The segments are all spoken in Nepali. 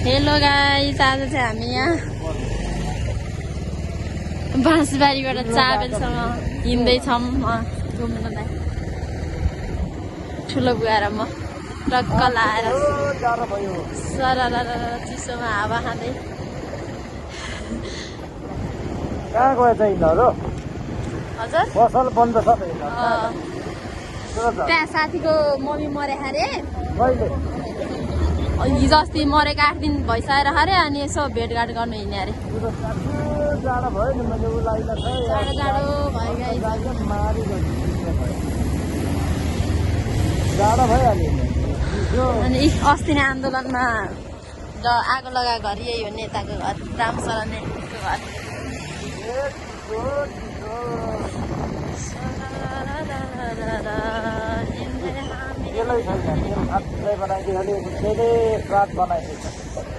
हेलो गाइस, आज चाहिँ हामी यहाँ बाँसबारीबाट चाबेलसम्म हिँड्दैछौँ घुम्नलाई। ठुलो बुवाएर म टक्क लाएर सरर चिसोमा हावा खाँदै। कहाँ गयो त यिनीहरू? हजुर पसल बन्द छ त त्यहाँ साथीको मम्मी मरे अरे, कहिले? हिजो अस्ति मरेको 8 दिन भइसकेर अरे, अनि यसो भेटघाट गर्नु हिँड्ने अरे। जाडो भयो नि, मैले उसलाई जाडो भयो गाइस। जाडो भइहाल्यो। अनि अस्ति नै आन्दोलनमा आगो लगाएको घर यही हो, नेताको घर, रामशरण नेतृत्वको घर।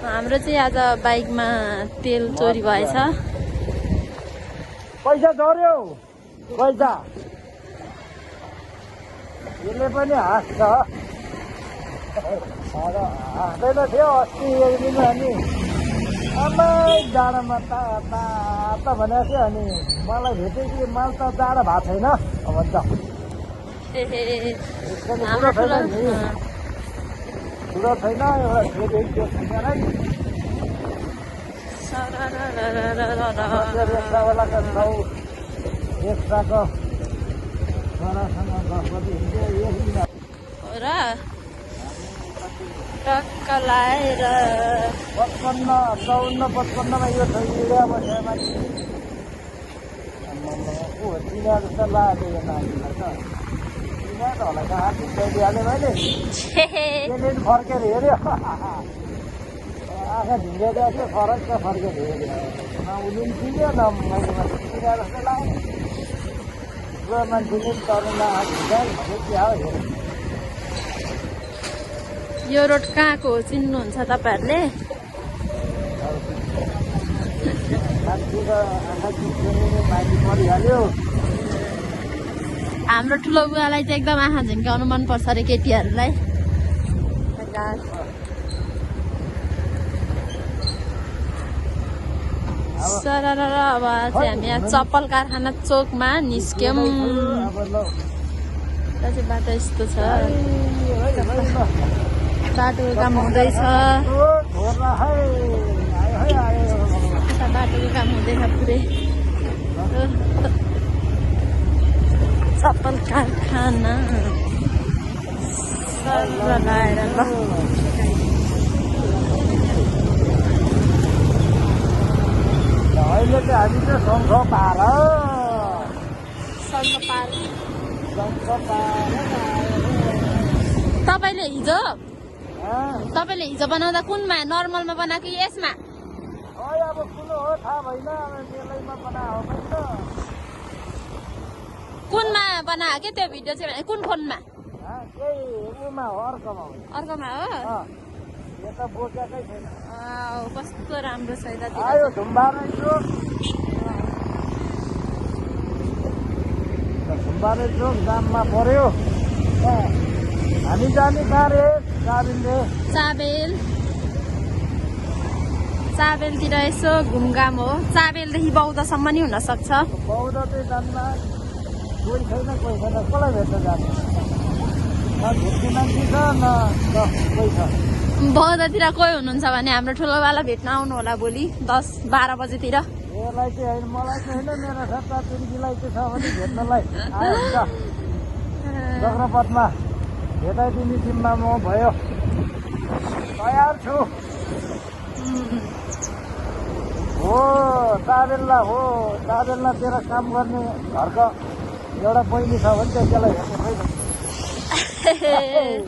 हाम्रो चाहिँ आज बाइकमा तेल चोरी भएछ। पैसा झर्यो, पैसा यसले पनि हाँस्छ। हाँस्दैन थियो अस्ति एक दिन, अनि आमा जाडोमा त भनेको थियो, अनि मलाई भेट्यो कि मलाई त जाडो भएको छैन भन्छ। हाम्रो ठुलो ठुलो छैन, एकताको छोरासँग गफपछि र टक्क लाएर 55, 54, 55मा यो ल्याएर बसेर मान्छे चिना जस्तो लाग्यो यो नानीलाई त। चिना त होला त, हात ढुङ्गाइदिइहालेँ मैले, त्यसले फर्केर हेऱ्यो। आँखा ढुङ्गाइदिएको थियो, फरक फर्केर हेऱ्यो। न उसले पनि चिन्यो, न मैले मान्छे चिना जस्तो लाग्यो। बुवा मान्छेले पनि तरुणलाई हात ढुङ्गायो भने क्या हो हेऱ्यो। यो रोड कहाँको हो चिन्नुहुन्छ तपाईँहरूले? मान्छेको आँखा चिन्ने मान्छे परिहाल्यो। हाम्रो ठुलो बुवालाई चाहिँ एकदम आँखा झिन्काउनु मनपर्छ अरे केटीहरूलाई। सरर अब चाहिँ हामी यहाँ चप्पल कारखाना चोकमा निस्क्यौँ। चाहिँ बाटो यस्तो छ, बाटोको काम हुँदैछ, बाटोको काम हुँदैछ पुरै। चप्पल कारखाना लगाएर ल अहिले चाहिँ हामी चाहिँ शङ्ख पार तपाईँले हिजो बनाउँदा कुनमा नर्मलमा बनाएको कि यसमा? अब कुन हो थाहा भएन, मेलैमा बनाएको होइन। कुनमा बनायो क्या त्यो भिडियो चाहिँ? कुन फोनमा? त्यही उमा हो, अर्कोमा हो। यो त बोकेकै छैन। कस्तो राम्रो छ यता। आयो धुम्बारे चोक जाममा पर्यो। हामी जाने कहाँ रे? चाबेलतिर यसो घुमघाम हो। चाबेलदेखि बौद्धसम्म नि हुन सक्छ। बौद्ध चाहिँ जान्न, कोही छैन, कसलाई भेट्न जाने? न भेट्ने मान्छे छ, न कोही छ। बौद्धतिर कोही हुनुहुन्छ भने हाम्रो ठुलोवाला भेट्न आउनु होला भोलि 10-12 बजेतिर। यसलाई चाहिँ होइन, मलाई चाहिँ होइन, मेरो सट्टा तिर्कीलाई चाहिँ छ भने भेट्नलाई आयो हुन्छ। चक्रपथमा भेटाइदिने टिममा म भयो, तयार छु। हो चाबेलला तेरो काम गर्ने घरको एउटा बहिनी छ भने चाहिँ त्यसलाई भेट्ने छैन।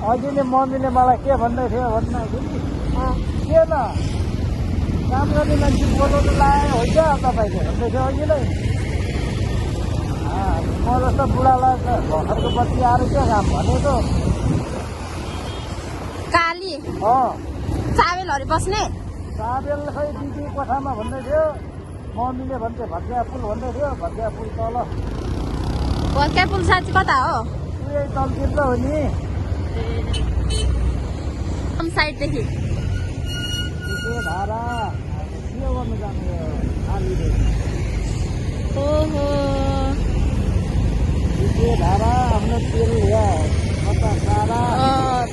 अघि नै मम्मीले मलाई के भन्दै थियो भन्दाखेरि, के न काम गर्ने मान्छे बोलाउनु लाग्यो हो क्या तपाईँले भन्दै थियो अघि नै। म जस्तो बुढालाई भर्खरको बत्ती आएर के काम भनेको? काली चाबेलहरू बस्ने चाबेल खै दिदी कोठामा भन्दै थियो, मम्मीले भन्थे भत्किया पुल भन्दै थियो। भत्किया पुल तल, भत्किया पुल साँच्ची कता हो? यही तलतिर त हो नि। साइडदेखि के धारा के गर्नु जाने आलीले ओहो के धारा आफ्नो तेल ल्याए कता सारा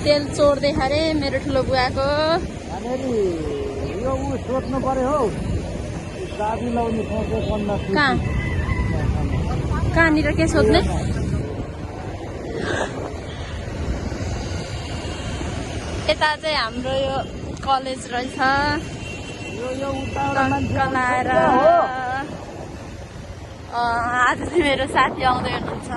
तेल चोर्दै अरे मेरो ठुलो बुवाको भनेरी यो ऊ सोध्नु पर्यो हौ चाबी लाउने सोचे पन्ना कहाँनिर के सोध्ने यता चाहिँ हाम्रो यो कलेज रहेछ लाएर आज चाहिँ मेरो साथी आउँदै हुनुहुन्छ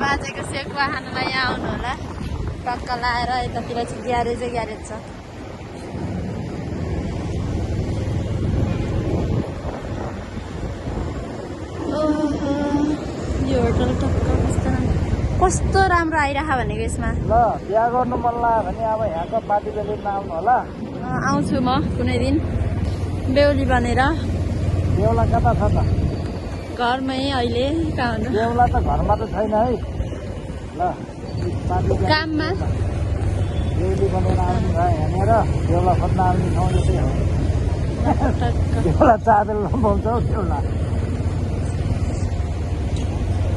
बाजेको सेकुवा खानलाई यहाँ आउनु होला टक्क लाएर यतातिर चाहिँ ग्यारेजै ग्यारेज छ यो होटल टक्क कस्तो राम्रो आइरह भनेको यसमा ल बिहा गर्नु मन लाग्यो भने अब यहाँको पार्टी बेलुका आउनु होला आउँछु म कुनै दिन बेहुली बनेर बेहुला कता छ त घरमै अहिले कहाँ हुनु बेहुला त घरमा त छैन है ल पार्टी काममा बेहुली बनेर आउनु भयो यहाँनिर बेहुला खोज्न आउने ठाउँ यो चाहिँ हो बेहुला चाबेल बोल्छ हौ बेहुला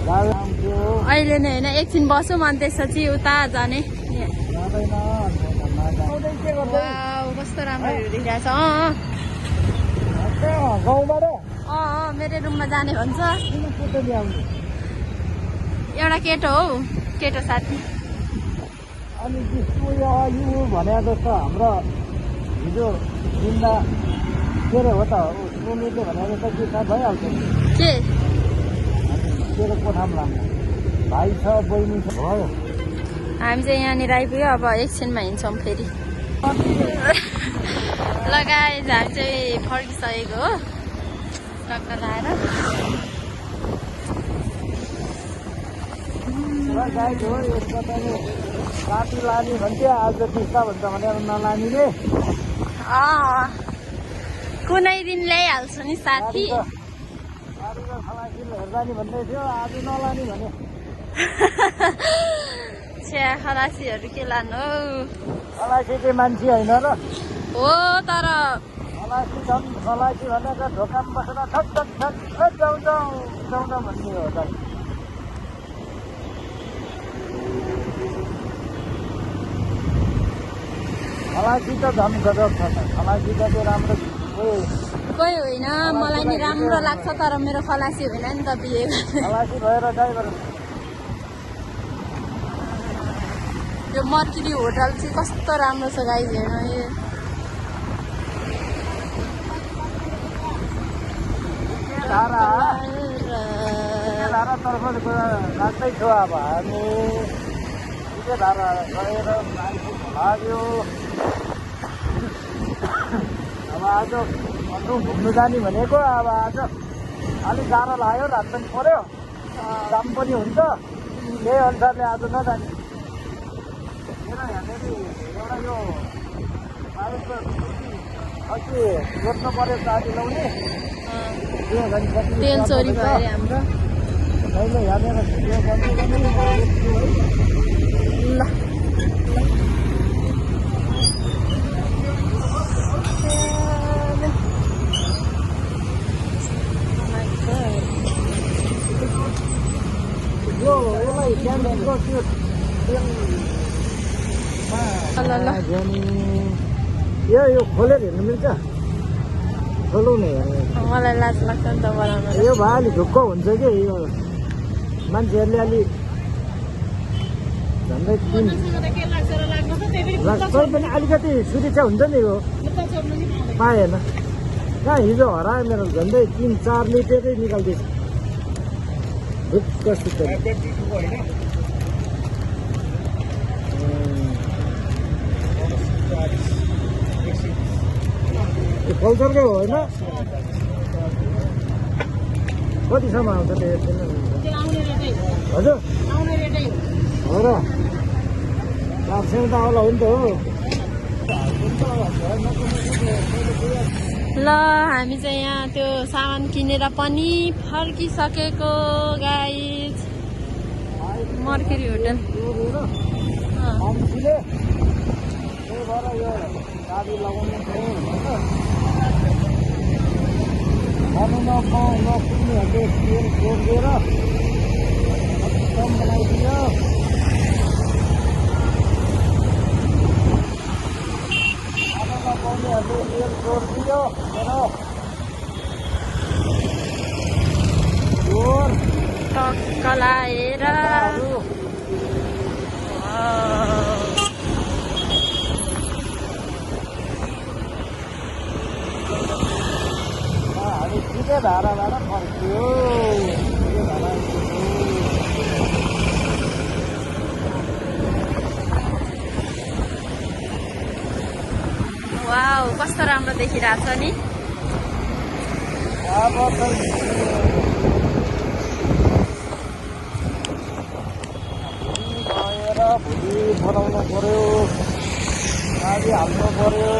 अहिले नै होइन एकछिन बसौँ अनि त्यसपछि उता जाने कस्तो राम्रो देखिरहेछ मेरो रुममा जाने भन्छ एउटा केटो हौ केटो साथी अनि यो भने जस्तो हाम्रो हिजो जिन्दा के अरे हो त सुमितले भने जस्तो के थाहा भइहाल्छ के तेरो कोठामा लानु भाइ छ बहिनी छ भयो हामी चाहिँ यहाँनिर आइपुग्यो अब एकछिनमा हिँड्छौँ फेरि लगाए हामी चाहिँ फर्किसकेको हो टक्क लाएर राति लाने भन्थ्यो आज टिस्टा भन्छ भनेर नलानेले कुनै दिन ल्याइहाल्छु नि साथी हेर्दा नि भन्दै थियो आज नलाने भने छ्या खलासीहरू के लानु हौ खलासी चाहिँ मान्छे होइन र हो तर खलासी झन् खलासी भनेर ढोकामा बसेर ठक ठक ठक जाउँ जाउँ जाउँ न भन्ने हो त खलासी त झन् गजब छ त खलासी त त्यो राम्रो कोही होइन मलाई नि राम्रो लाग्छ तर मेरो खलासी होइन नि त बिहे खलासी भएर ड्राइभर यो मर्किरी होटल चाहिँ कस्तो राम्रो छ गाइज हेर्नु यो धारा तर्फ राख्दैछु अब हामी धारा गएर लाग्यो अब आज अन्त घुम्नु जाने भनेको अब आज अलिक गाह्रो लाग्यो रात पनि पऱ्यो काम पनि हुन्छ त्यही अनुसारले आज नजाने यहाँनिर एउटा यो अस्ति जोड्नु पऱ्यो साथी लाउने तेल चोरी भयो अरे हाम्रो कहिले यहाँनिर ल यो खोलेर हेर्नु मिल्छ खोलौ न मलाई लाज लाग्छ नि त बनाउनु यो भयो अलिक ढुक्क हुन्छ कि यो मान्छेहरूले अलि झन्डै लाग्छ पनि अलिकति सुरक्षा हुन्छ नि यो पाएन कहाँ हिजो हरायो मेरो झन्डै 3-4 लिटरै निकाल्दैछ ढुक्क सुत्छ कल्चरकै हो होइन कतिसम्म आउँछ त्यो हजुर हो र 400 त आउला हो नि त हो ल हामी चाहिँ यहाँ त्यो सामान किनेर पनि फर्किसकेको गाइज मर्केरी होटल मान्छेले त्यही भएर यो गाडी लगाउनु खानु नखाउँ नपुग्नेहरूले तेल जोडिदिएर एकदम बनाइदियो खानु नपाउनेहरूले तेल जोडिदियो जोर टक्क लाएर हामी छिटै धाराबाट फर्क्यो वाउ कस्तो राम्रो देखिरहेछ नि अब गएर भुली बनाउनु पर्यो गाडी हाल्नु पर्यो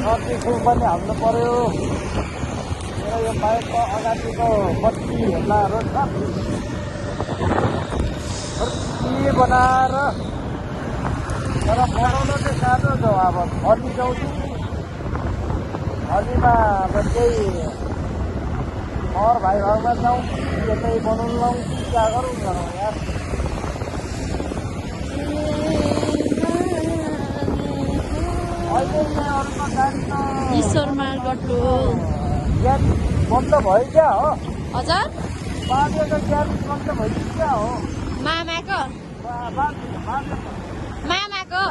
सर्टी फुल पनि हाल्नु पर्यो मेरो यो बाइकको अगाडिको बत्तीहरूलाई के बनाएर तर बनाउनु चाहिँ साह्रो छ अब फर्नी जाउँ फर्नीमा अब केही और भाइ घरमा जाउँ यतै बनाउनु लाउँ क्या गरौँ गरौँ यार अहिले चाहिँ अरूको गाडी त ईश्वर मार्ग टोल ग्यास बन्द भयो क्या हो हजुर बाजेको ग्यास बन्द भयो क्या हो मामाको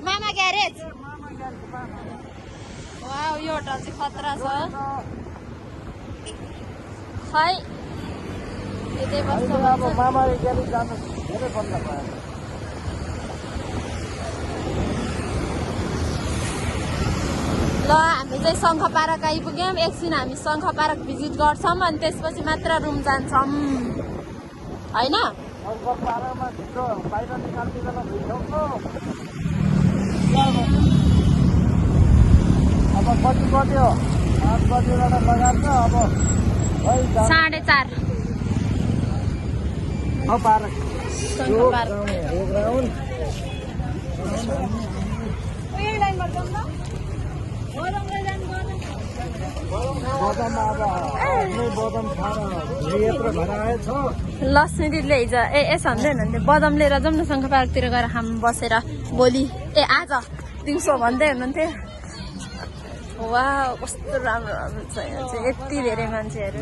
मामा ग्यारेज वाउ यो होटल चाहिँ खतरा छ खै यतै बस्नु अब मामाले ग्यारेज जानु धेरै बन्द भयो ल हामी चाहिँ शङ्ख पार्क आइपुग्यौँ एकछिन हामी शङ्ख पार्क भिजिट गर्छौँ अनि त्यसपछि मात्र रुम जान्छौँ होइन पारामा भित्र बाहिर निकालिदिँदैन भित्राउँछ अब कति बज्यो 8 बजेबाट लगाएको अब है 4:30 पार्क शङ्ख पार्क बदम अब आफ्नै बदम खाएर यत्रो भराएछ लक्ष्मी दिदीले हिजो यसो भन्दै हुनुहुन्थ्यो बदम लिएर जाउँ न शङ्ख पार्कतिर गएर हामी बसेर भोलि आज दिउँसो भन्दै हुनुहुन्थ्यो वा कस्तो राम्रो राम्रो छ यहाँ चाहिँ यति धेरै मान्छेहरू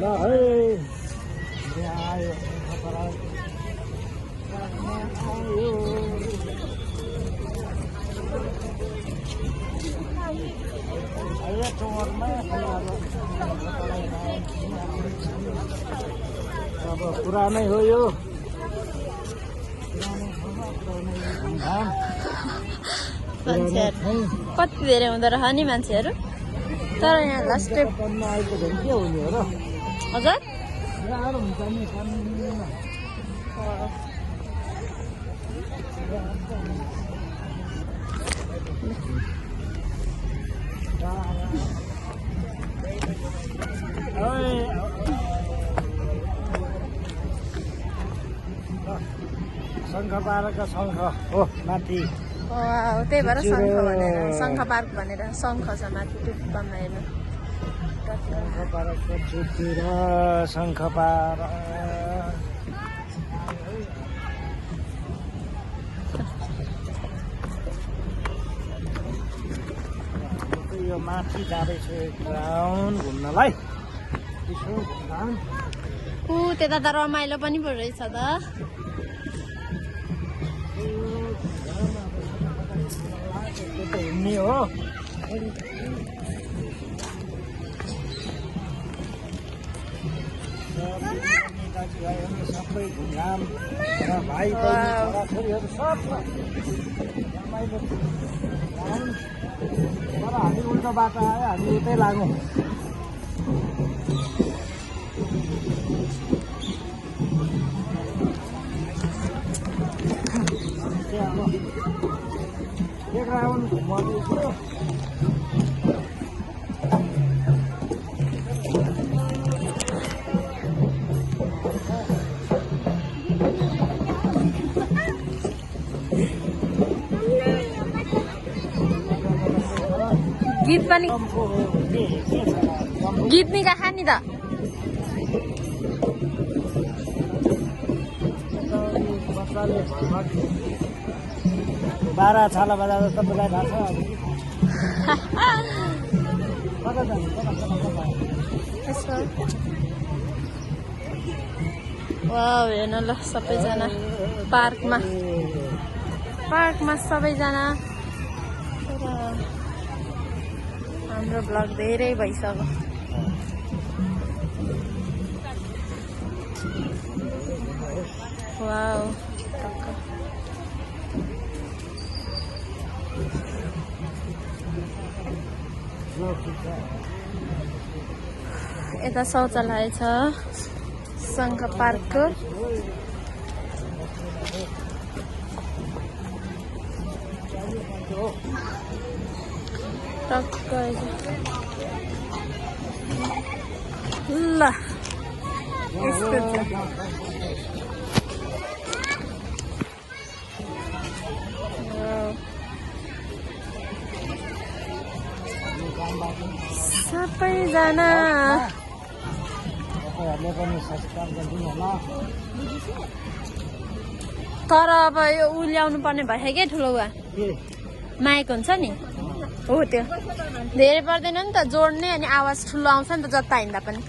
अब पुरानै हो यो मान्छेहरू कति धेरै हुँदो रहेछ नि मान्छेहरू तर यहाँ लास्ट आएको के हुने हो र हजुर गाह्रो हुन्छ नि शङ्ख पार्कको शङ्ख हो माथि त्यही भएर शङ्ख भनेर शङ्ख पार्क भनेर शङ्ख छ माथि टुप्पामा हेर्नु शङ्ख पार्कको छुट्टिएर शङ्ख पार्क यो माथि जाँदैछु ग्राउन्ड घुम्नलाई त्यता त रमाइलो पनि पो रहेछ त हिँड्ने हो सबै घुमघाम र भाइ छोराछोरीहरू सब रमाइलो तर हामी उल्टो बाटो आयो हामी उतै लागौँ ग्राउन्ड घुमाउँदैछु गीत पनि गीत निकाखा नि त बाह्र छाला बजाएर तपाईँलाई थाहा छ वाउ हेर्न ल सबैजना पार्कमा सबैजना हाम्रो ब्लग धेरै भइसक्यो वाउ यता शौचालय छ शङ्ख पार्कको ल यस्तो छ सबैजना तर अब यो उ ल्याउनु पर्ने भयो क्या ठुलो वा माइक हुन्छ नि हो त्यो धेरै पर्दैन नि त जोड्ने अनि आवाज ठुलो आउँछ नि त जता हिँड्दा पनि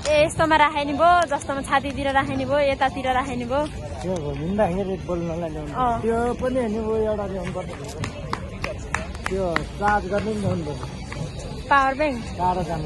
ए यस्तोमा राख्ने भयो जस्तोमा छातीतिर राख्ने भयो यतातिर राख्ने भयो त्यो पनि एउटा त्यो चार्ज गर्ने नि ल्याउनु पर्छ पावर ब्याङ्क टाढो जानु